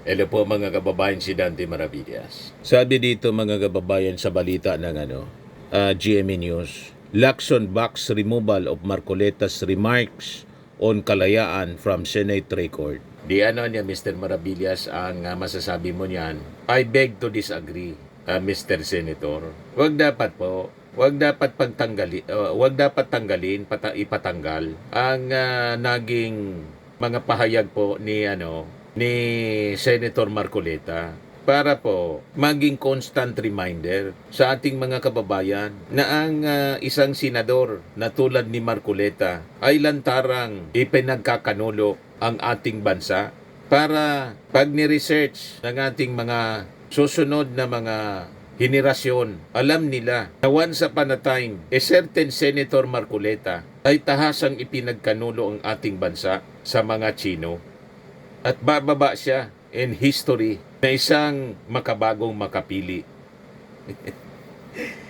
Hello po mga kababayan, si Dante Maravillas. Sabi dito mga kababayan sa balita ng GMA News, Lacson backs removal of Marcoleta's remarks on kalayaan from Senate record. Di ano niya Mr. Maravillas ang masasabi mo niyan? I beg to disagree, Mr. Senator. Wag dapat tanggalin, ipatanggal ang naging mga pahayag po ni Senator Marcoleta para po maging constant reminder sa ating mga kababayan na ang isang senador na tulad ni Marcoleta ay lantarang ipinagkakanulo ang ating bansa para pag ni-research ng ating mga susunod na mga henerasyon, alam nila na once upon a time, a certain Senator Marcoleta ay tahasang ipinagkanulo ang ating bansa sa mga Chino. At bababa siya in history na isang makabagong makapili.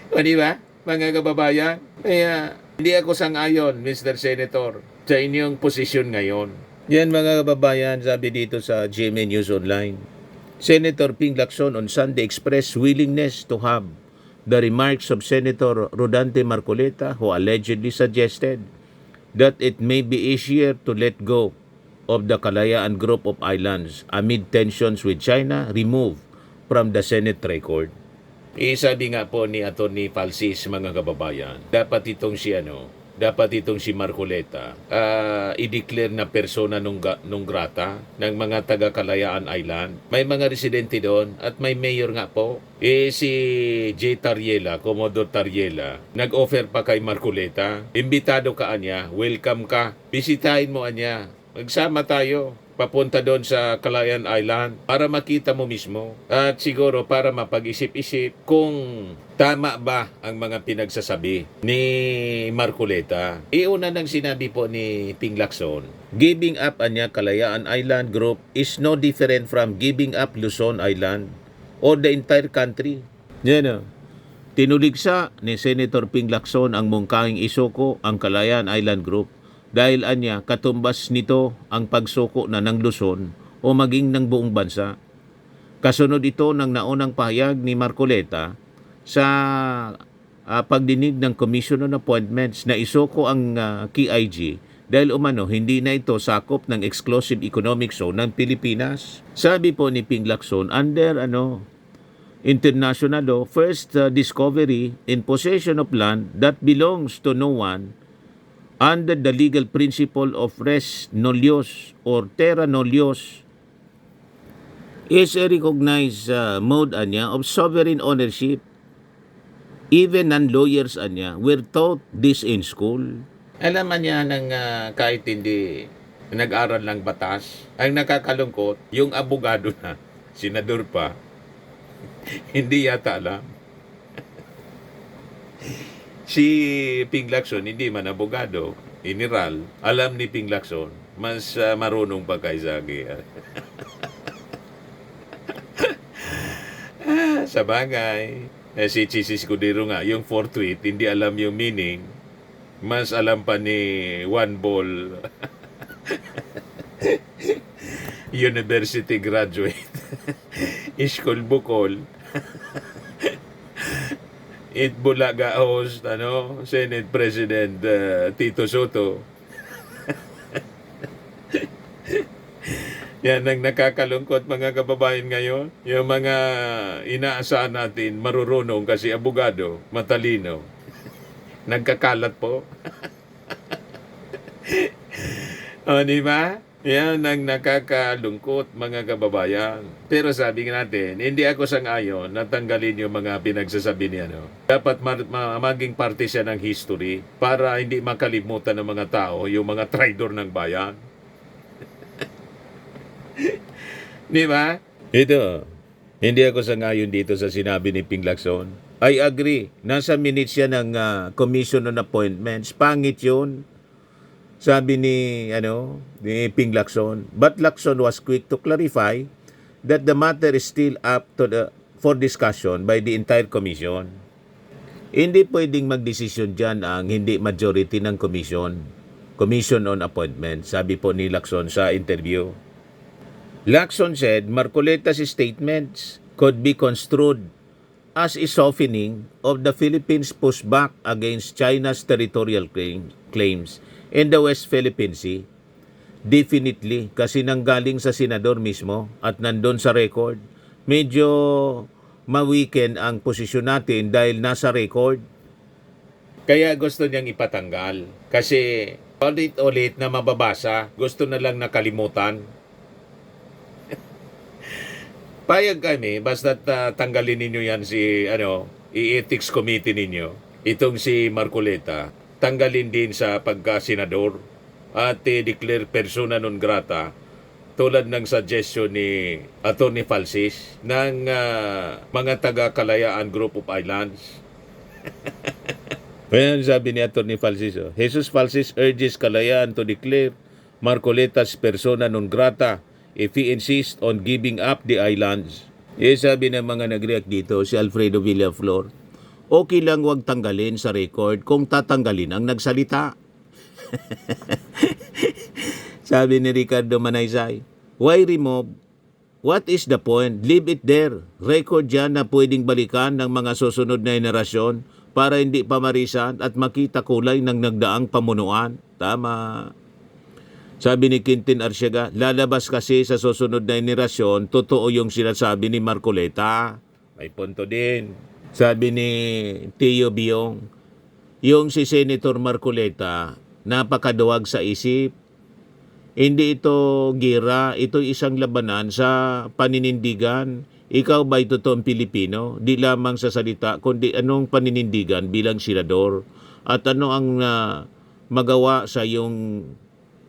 O di ba, mga kababayan? Kaya hindi ako sang-ayon, Mr. Senator, sa inyong posisyon ngayon. Yan mga kababayan, sabi dito sa GMA News Online. Senator Ping Lacson on Sunday expressed willingness to have the remarks of Senator Rodante Marcoleta, who allegedly suggested that it may be easier to let go of the Kalayaan Group of Islands amid tensions with China removed from the Senate record. Sabi nga po ni Atty. Falsis, mga kababayan, dapat itong si Marcoleta i-declare na persona nung grata ng mga taga-Kalayaan Island. May mga residente doon at may mayor nga po. Si J. Tariela, Commodore Tariela, nag-offer pa kay Marcoleta. Imbitado ka anya, welcome ka, bisitahin mo anya. Magsama tayo, papunta doon sa Kalayaan Island para makita mo mismo at siguro para mapag-isip-isip kung tama ba ang mga pinagsasabi ni Marcoleta. Una nang sinabi po ni Ping Lacson, giving up anya Kalayaan Island Group is no different from giving up Luzon Island or the entire country. Yan o. Tinuligsa ni Senator Ping Lacson ang mungkahing isuko ang Kalayaan Island Group dahil anya katumbas nito ang pagsuko na ng Luzon o maging ng buong bansa. Kasunod ito ng naunang pahayag ni Marcoleta sa pagdinig ng Commission on Appointments na isuko ang KIG dahil umano hindi na ito sakop ng Exclusive Economic Zone ng Pilipinas. Sabi po ni Ping Lacson, under international law, first discovery in possession of land that belongs to no one under the legal principle of res nullius or terra nullius is a recognized mode of sovereign ownership. Even non-lawyers were taught this in school. Alam niya ng kahit hindi nag-aral ng batas, ang nakakalungkot, yung abogado na, senador pa, hindi yata alam. Si Ping Lacson, hindi man abogado, iniral, alam ni Ping Lacson, mas marunong pa kay Zagi. Sa bagay, si Chis Escudero nga, yung forthwith, hindi alam yung meaning, mas alam pa ni One Ball, university graduate, Iskol Bukol, Itbulaga host, Senate President Tito Soto. Yan ang nakakalungkot mga kababayan ngayon. Yung mga inaasahan natin marurunong kasi abogado, matalino. Nagkakalat po. O, di ba? Yan ang nakakalungkot mga kababayan. Pero sabi natin, hindi ako sang-ayon na tanggalin yung mga pinagsasabi niya. Dapat maging parte siya ng history para hindi makalimutan ng mga tao yung mga traidor ng bayan. Di ba? Ito, hindi ako sang-ayon dito sa sinabi ni Ping Lacson. I agree. Nasa minutes siya ng Commission on Appointments. Pangit yun. Sabi ni Ping Lacson, but Lacson was quick to clarify that the matter is still up for discussion by the entire commission. Hindi pwedeng magdesisyon dyan ang hindi majority ng Commission on Appointment, sabi po ni Lacson sa interview. Lacson said Marcoleta's statements could be construed as a softening of the Philippines' pushback against China's territorial claims in the West Philippine Sea. Definitely, kasi nanggaling sa senador mismo at nandun sa record, medyo ma-weaken ang posisyon natin dahil nasa record. Kaya gusto niyang ipatanggal kasi ulit-ulit na mababasa, gusto na lang nakalimutan. Payag kami, basta tanggalin ninyo yan si i-ethics committee ninyo. Itong si Marcoleta, tanggalin din sa pagka-senador at declare persona non grata tulad ng suggestion ni Atty. Falsis ng mga taga-Kalayaan Group of Islands. Ayan, sabi ni Atty. Falsis, Jesus Falsis urges Kalayaan to declare Marcoleta's persona non grata if he insists on giving up the islands. Sabi ng mga nag-react dito, si Alfredo Villaflor, okay lang wag tanggalin sa record kung tatanggalin ang nagsalita. Sabi ni Ricardo Manaysay, why remove? What is the point? Leave it there. Record yan na pwedeng balikan ng mga susunod na henerasyon para hindi pamarisan at makita kulay ng nagdaang pamunuan. Tama. Sabi ni Quintin Arsiaga, lalabas kasi sa susunod na henerasyon, totoo yung sinasabi ni Marcoleta. May punto din. Sabi ni Tio Biong, yung si Senator Marcoleta, napakaduwag sa isip. Hindi ito gira, ito isang labanan sa paninindigan. Ikaw ba'y totoong Pilipino? Di lamang sa salita, kundi anong paninindigan bilang senador? At ano ang magawa sa iyong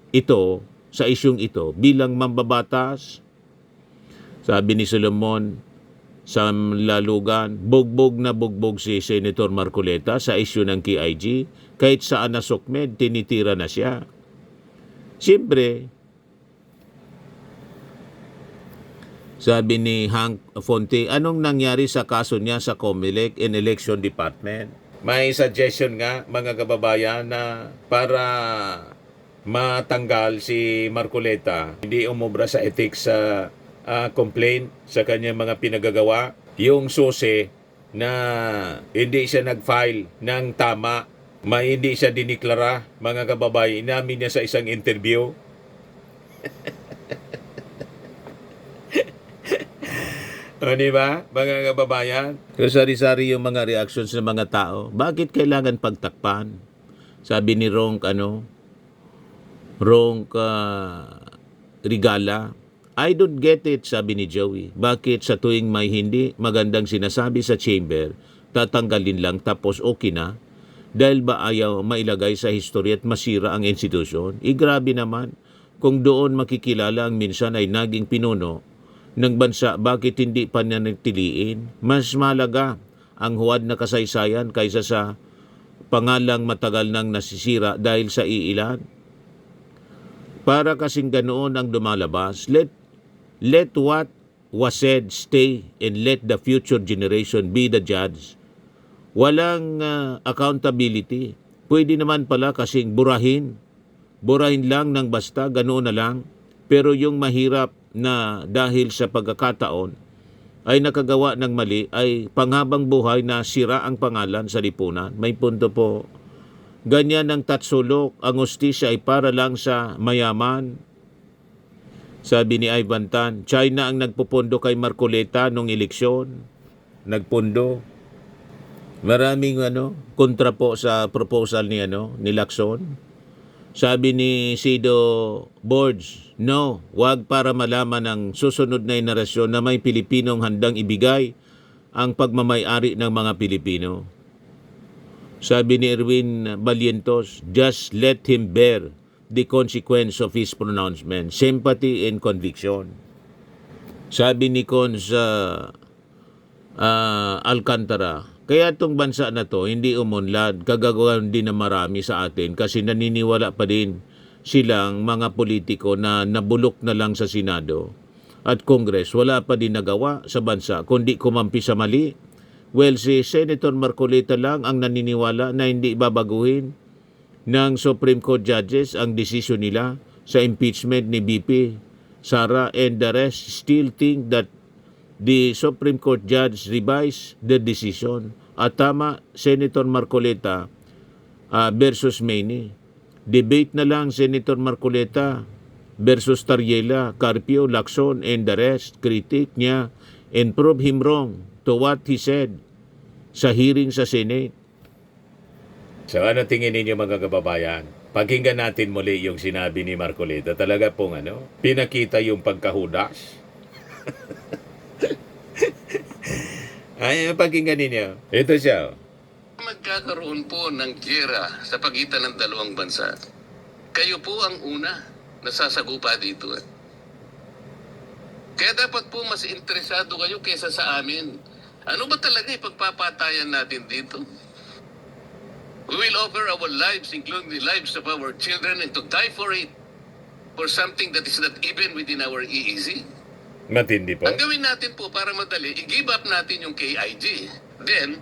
ito, sa isyong ito, bilang mambabatas? Sabi ni Solomon sa Lalugan, bugbog na bugbog si Senator Marcoleta sa isyu ng KIG, kahit saan na sukmed, tinitira na siya. Siyempre, sabi ni Hank Fonte, anong nangyari sa kaso niya sa COMELEC and Election Department? May suggestion nga, mga kababayan, na para matanggal si Marcoleta, hindi umubra sa ethics sa complaint sa kanyang mga pinagagawa, yung susi na hindi siya nag-file ng tama, hindi siya diniklara, mga kababayan, inamin niya sa isang interview. O, diba, mga kababayan? Kung sari-sari yung mga reactions ng mga tao, bakit kailangan pagtakpan? Sabi ni Ronk Rigala, I don't get it, sabi ni Joey. Bakit sa tuwing may hindi magandang sinasabi sa chamber, tatanggalin lang tapos okay na? Dahil ba ayaw mailagay sa history at masira ang institusyon? Grabe naman. Kung doon makikilala ang minsan ay naging pinuno ng bansa, bakit hindi pa nanatiliin? Mas malaga ang huwad na kasaysayan kaysa sa pangalang matagal nang nasisira dahil sa iilan. Para kasing ganoon ang lumalabas, let what was said stay and let the future generation be the judge. Walang accountability. Pwede naman pala kasing burahin lang ng basta, ganoon na lang. Pero yung mahirap na dahil sa pagkakataon ay nakagawa ng mali, ay panghabang buhay na sira ang pangalan sa lipunan. May punto po. Ganyan ang tatsulok, ang hustisya ay para lang sa mayaman. Sabi ni Ivan Tan, China ang nagpupondo kay Marcoleta nung eleksyon. Nagpondo. Maraming kontra po sa proposal ni Lacson. Sabi ni Sido Borges, no, wag para malaman ng susunod na henerasyon na may Pilipinong handang ibigay ang pagmamay-ari ng mga Pilipino. Sabi ni Erwin Balientos, just let him bear the consequence of his pronouncement, sympathy and conviction. Sabi ni Cons Alcantara, kaya itong bansa na to hindi umunlad, kagagawan din na marami sa atin kasi naniniwala pa din silang mga politiko na nabulok na lang sa Senado at Congress, wala pa din nagawa sa bansa kundi kumampi sa mali. Well, si Senator Marcoleta lang ang naniniwala na hindi babaguhin ng Supreme Court judges ang desisyon nila sa impeachment ni BP Sara and the rest still think that the Supreme Court judge revised the decision. At tama, Senator Marcoleta versus Manny. Debate na lang Senator Marcoleta versus Tariela, Carpio, Lacson, and the rest. Critic niya and prove him wrong to what he said sa hearing sa Senate. So ano tingin ninyo mga kababayan? Pakinggan natin muli yung sinabi ni Marcoleta. Talaga pong pinakita yung pagkahudas. Ay, pakinggan ninyo. Ito siya. Magkakaroon po ng giyera sa pagitan ng dalawang bansa. Kayo po ang una na sasagupa dito. Kaya dapat po mas interesado kayo kaysa sa amin. Ano ba talaga ipagpapatayan natin dito? We will offer our lives, including the lives of our children, and to die for it, for something that is not even within our EEZ. Matindi po. Ang gawin natin po para madali, i-give up natin yung KIG. Then,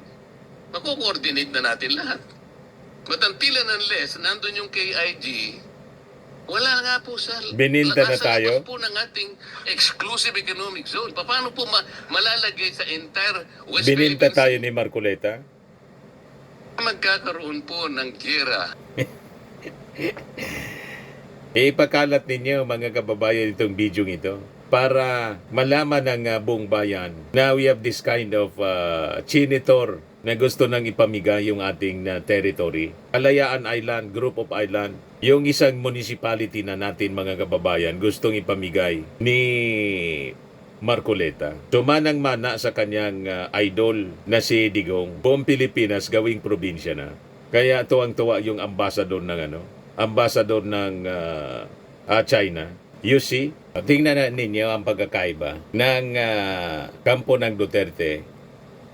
mako-coordinate na natin lahat. But until and unless nandun yung KIG, wala nga po sa... Bininta na tayo? Po ng ating exclusive economic zone. Paano po malalagay sa entire West Bininta Philippines? tayo ni Marcoleta? Magkakaroon po ng giyera. Ipakalat ninyo mga kababayan itong video ito para malaman ng buong bayan na we have this kind of senator na gusto nang ipamigay yung ating territory. Kalayaan Island, Group of Island, yung isang municipality na natin mga kababayan gustong ipamigay ni Marcoleta. Sumanang-mana sa kanyang idol na si Digong. Buong Pilipinas gawing probinsya na. Kaya tuwang-tuwa yung ambassador ng ambassador ng China. You see, tingnan na ninyo ang pagkakaiba ng kampo ng Duterte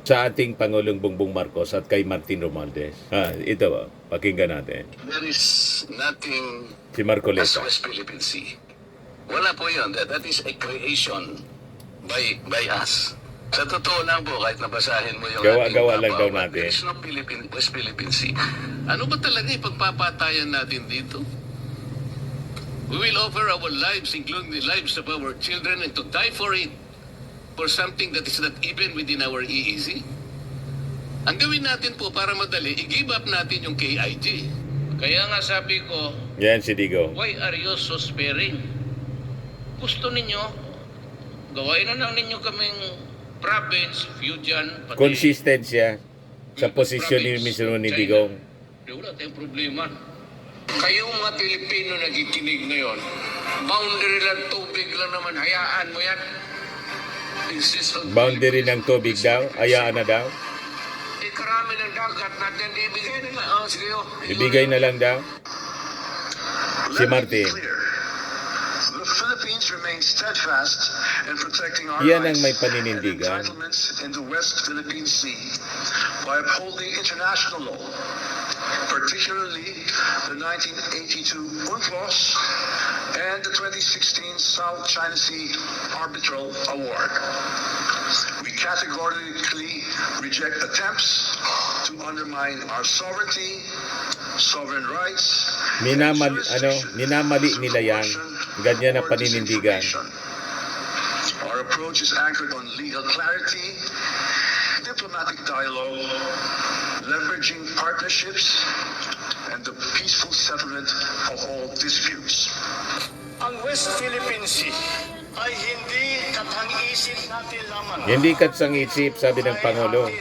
sa ating Pangulong Bongbong Marcos at kay Martin Romualdez. Ito, pakinggan natin. There is nothing Si as Marcoleta. West Philippine Sea. Wala po yun. That is a creation by us. Sa totoo lang po, kahit nabasahin mo yung Gawa-gawa lang daw there natin. is no West Philippine Sea. Ano ba talaga ipagpapatayan natin dito? We will offer our lives, including the lives of our children, and to die for it, for something that is not even within our EEZ. Ang gawin natin po para madali, i-give up natin yung KIG. Kaya nga sabi ko, Yan si Digong. why are you so sparing? Gusto ninyo, gawain na lang ninyo kaming province, Fujian, pati... Consistent siya sa posisyon ni mismo ni Digong. Wala tayong problema. Kayong mga Pilipino nagikinig ngayon, boundary lang, tubig lang naman, hayaan mo yan. Insist on Boundary ng tubig daw, ayaan na daw. karami ng dagat natin, ibigay na lang. Oh, sige, oh. Ibigay na lang daw. Si Martin. The Philippines remains steadfast in protecting our Yan ang may rights paninindigan. and entitlements in the West Philippine Sea by upholding international law, particularly the 1982 UNCLOS and the 2016 South China Sea Arbitral Award. We categorically reject attempts to undermine our sovereignty, sovereign rights, minamali nila yan. Ganyan ang paninindigan. Our approach is anchored on legal clarity, diplomatic dialogue, leveraging partnerships, and the peaceful settlement of all disputes. Ang West Philippine Sea ay hindi katang-isip natin lamang. Hindi katsang-isip, sabi ng Pangulo.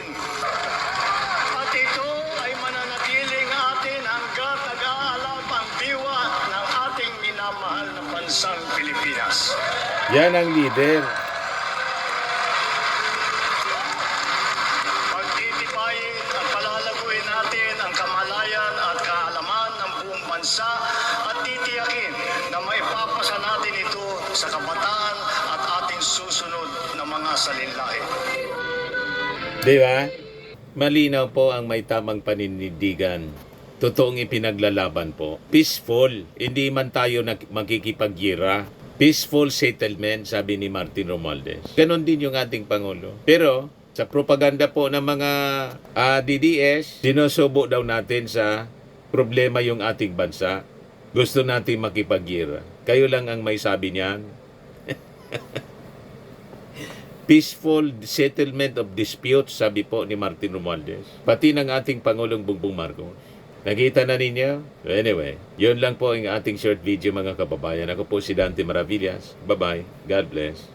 At ito ay mananatiling atin hanggat nag-aalab ang diwa ng ating minamahal na bansang Pilipinas. Yan ang leader. Pagtitibayin at palalaguin natin ang kamalayan at kaalaman ng buong bansa at titiyakin na maipapasa natin ito sa kabataan at ating susunod na mga salinlahi. Di ba? Malinaw po ang may tamang paninindigan. Totoong ipinaglalaban po. Peaceful. Hindi man tayo magkikipaggira. Peaceful settlement, sabi ni Martin Romualdez. Ganon din yung ating Pangulo. Pero, sa propaganda po ng mga DDS, sinusubo daw natin sa problema yung ating bansa. Gusto natin makipaggira. Kayo lang ang may sabi niyan. Peaceful settlement of disputes, sabi po ni Martin Romualdez. Pati ng ating Pangulong Bongbong Marcos. Nakita na ninyo? Anyway, yun lang po ang ating short video mga kababayan. Ako po si Dante Maravillas. Bye-bye. God bless.